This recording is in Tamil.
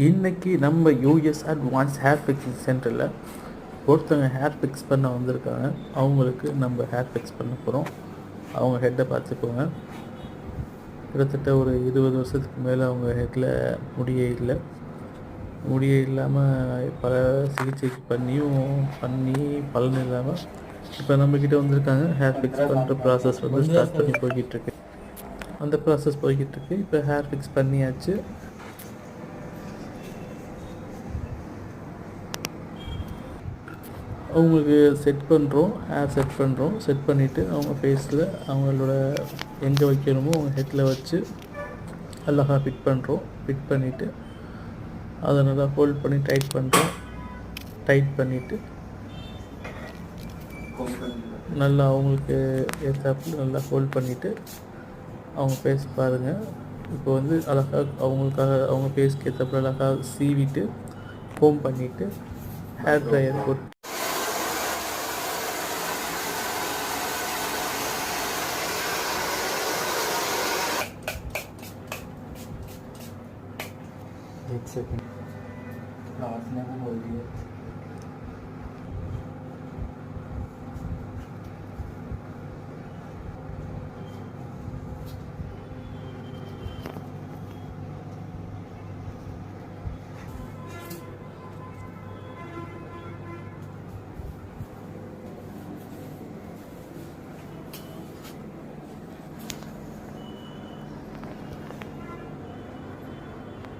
இன்றைக்கி நம்ம யூஎஸ் அட்வான்ஸ் ஹேர் ஃபிக்ஸிங் சென்டரில் ஒருத்தவங்க ஹேர் ஃபிக்ஸ் பண்ண வந்திருக்காங்க. அவங்களுக்கு நம்ம ஹேர் ஃபிக்ஸ் பண்ண போகிறோம். அவங்க ஹெட்டை பார்த்துக்கோங்க. கிட்டத்தட்ட ஒரு 20 வருஷத்துக்கு மேலே அவங்க ஹெட்டில் முடியே இல்லாமல் பல சிகிச்சை பண்ணி பலன் இல்லாமல் இப்போ நம்மக்கிட்ட வந்திருக்காங்க. ஹேர் ஃபிக்ஸ் பண்ணுற ப்ராசஸ் ஸ்டார்ட் பண்ணி போய்கிட்டுருக்கு. அந்த ப்ராசஸ் போய்கிட்டுருக்கு. இப்போ ஹேர் ஃபிக்ஸ் பண்ணியாச்சு. அவங்களுக்கு ஹேர் செட் பண்ணிவிட்டு அவங்க ஃபேஸில் அவங்களோட எங்கே வைக்கணுமோ அவங்க ஹெட்டில் வச்சு அழகாக ஃபிட் பண்ணிவிட்டு அதை நல்லா ஹோல்ட் பண்ணி டைட் பண்ணிவிட்டு நல்லா அவங்களுக்கு ஏற்றாப்புல நல்லா ஹோல்ட் பண்ணிவிட்டு அவங்க ஃபேஸ் பாருங்கள். இப்போ அழகாக அவங்க ஃபேஸ்க்கு ஏற்றாப்புல அழகாக சீவிட்டு கோம் பண்ணிவிட்டு ஹேர் ட்ரையர் போட்டு एक सेकंड रात में वो बोल रही है